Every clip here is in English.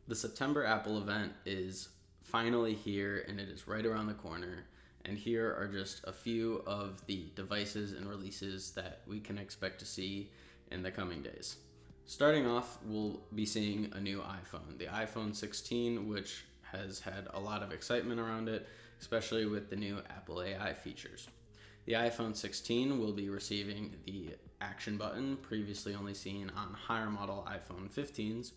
The September Apple event is finally here and it is right around the corner. And here are just a few of the devices and releases that we can expect to see in the coming days. Starting off, we'll be seeing a new iPhone, the iPhone 16, which has had a lot of excitement around it, especially with the new Apple AI features. The iPhone 16 will be receiving the action button, previously only seen on higher model iPhone 15s,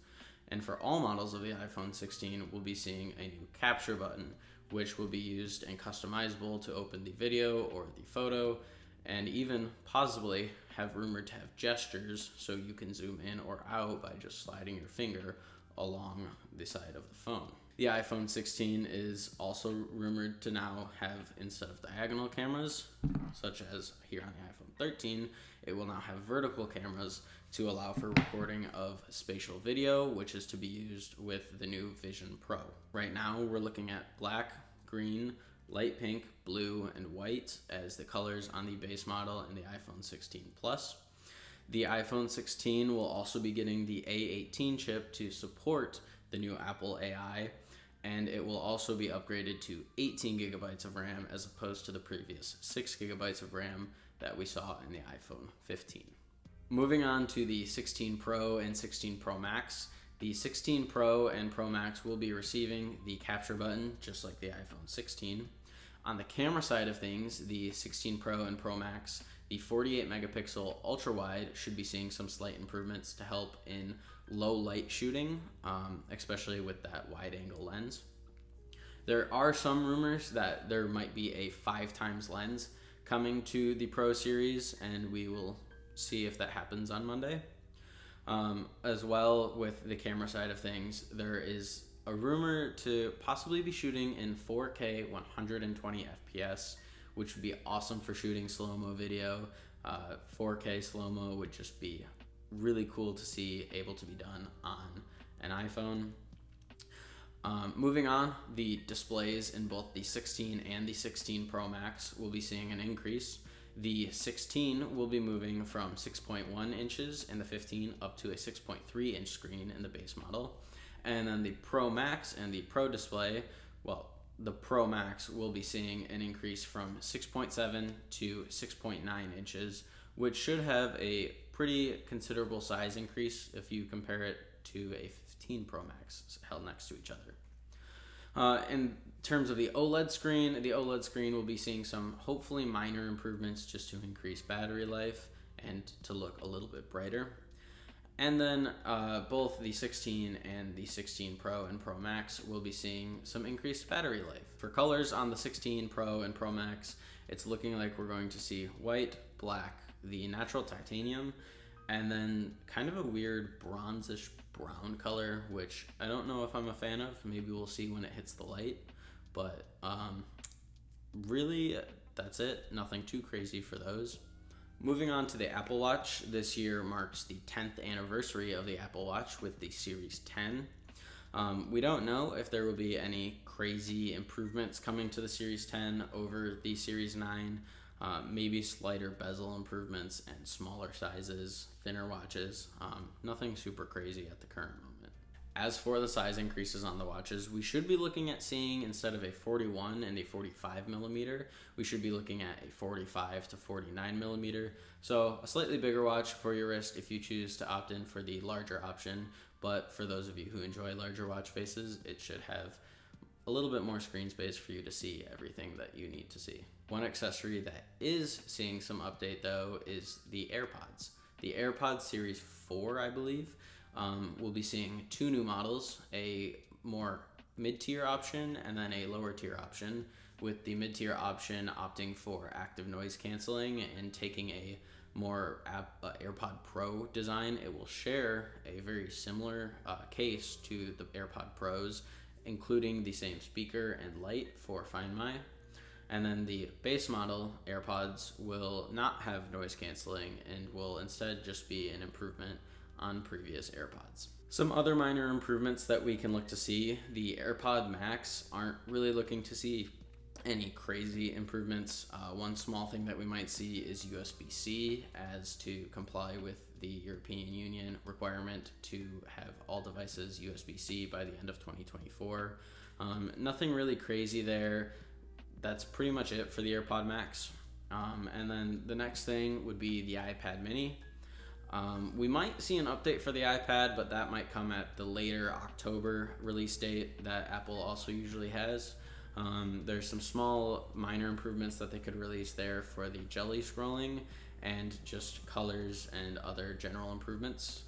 and for all models of the iPhone 16, we'll be seeing a new capture button, which will be used and customizable to open the video or the photo, and even possibly have rumored to have gestures so you can zoom in or out by just sliding your finger along the side of the phone. The iPhone 16 is also rumored to now have, instead of diagonal cameras, such as here on the iPhone 13, it will now have vertical cameras to allow for recording of spatial video, which is to be used with the new Vision Pro. Right now, we're looking at black, green, light pink, blue, and white as the colors on the base model in the iPhone 16 Plus. The iPhone 16 will also be getting the A18 chip to support the new Apple AI, and it will also be upgraded to 18 gigabytes of RAM as opposed to the previous 6 gigabytes of RAM that we saw in the iPhone 15. Moving on to the 16 Pro and 16 Pro Max. The 16 Pro and Pro Max will be receiving the capture button, just like the iPhone 16. On the camera side of things, the 16 Pro and Pro Max, the 48 megapixel ultra wide should be seeing some slight improvements to help in low light shooting, especially with that wide angle lens. There are some rumors that there might be a 5x lens coming to the Pro series, and we will see if that happens on Monday. As well, with the camera side of things, there is a rumor to possibly be shooting in 4K 120 FPS, which would be awesome for shooting slow-mo video. 4K slow-mo would just be really cool to see able to be done on an iPhone. Moving on, the displays in both the 16 and the 16 Pro Max will be seeing an increase. The 16 will be moving from 6.1 inches in the 15 up to a 6.3 inch screen in the base model. And then the Pro Max and the Pro display, well, the Pro Max will be seeing an increase from 6.7 to 6.9 inches, which should have a pretty considerable size increase if you compare it to a 15 Pro Max held next to each other. In terms of the OLED screen will be seeing some hopefully minor improvements just to increase battery life and to look a little bit brighter. And then both the 16 and the 16 Pro and Pro Max will be seeing some increased battery life. For colors on the 16 Pro and Pro Max, it's looking like we're going to see white, black, the natural titanium, and then kind of a weird bronzish brown color, which I don't know if I'm a fan of. Maybe we'll see when it hits the light. But really, that's it. Nothing too crazy for those. Moving on to the Apple Watch, this year marks the 10th anniversary of the Apple Watch with the Series 10. We don't know if there will be any crazy improvements coming to the Series 10 over the Series 9. Maybe slighter bezel improvements and smaller sizes, thinner watches. Nothing super crazy at the current moment. As for the size increases on the watches, we should be looking at seeing, instead of a 41 and a 45 millimeter, we should be looking at a 45 to 49 millimeter. So a slightly bigger watch for your wrist if you choose to opt in for the larger option. But for those of you who enjoy larger watch faces, it should have a little bit more screen space for you to see everything that you need to see. One accessory that is seeing some update though is the AirPods. The AirPods Series 4, I believe, will be seeing two new models, a more mid-tier option and then a lower tier option, with the mid-tier option opting for active noise canceling and taking a more AirPod Pro design. It will share a very similar case to the AirPod Pros, including the same speaker and light for Find My. And then the base model AirPods will not have noise canceling and will instead just be an improvement on previous AirPods. Some other minor improvements that we can look to see, the AirPod Max aren't really looking to see any crazy improvements. One small thing that we might see is USB-C as to comply with the European Union requirement to have all devices USB-C by the end of 2024. Nothing really crazy there. That's pretty much it for the AirPod Max. And then the next thing would be the iPad mini. We might see an update for the iPad, but that might come at the later October release date that Apple also usually has. There's some small minor improvements that they could release there for the jelly scrolling and just colors and other general improvements.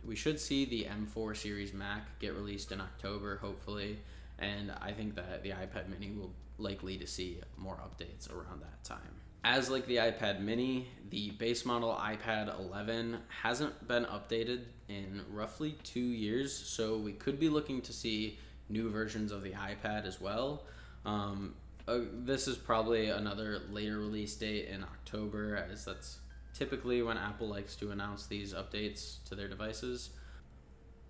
We should see the M4 series Mac get released in October, hopefully, and I think that the iPad mini will likely to see more updates around that time. As like the iPad mini, the base model iPad 11 hasn't been updated in roughly 2 years, so we could be looking to see new versions of the iPad as well. This is probably another later release date in October, as that's typically when Apple likes to announce these updates to their devices.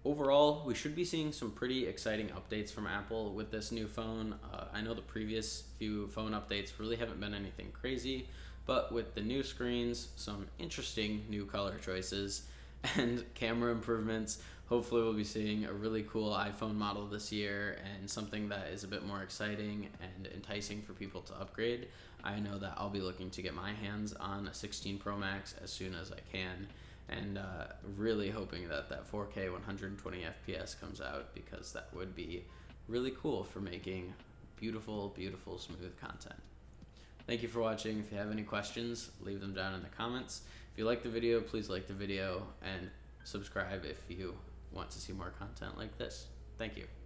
Overall, we should be seeing some pretty exciting updates from Apple with this new phone. I know the previous few phone updates really haven't been anything crazy, but with the new screens, some interesting new color choices, and camera improvements, hopefully we'll be seeing a really cool iPhone model this year and something that is a bit more exciting and enticing for people to upgrade. I know that I'll be looking to get my hands on a 16 Pro Max as soon as I can, and really hoping that 4K 120 FPS comes out, because that would be really cool for making beautiful, beautiful, smooth content. Thank you for watching. If you have any questions, leave them down in the comments. If you like the video, please like the video and subscribe if you want to see more content like this. Thank you.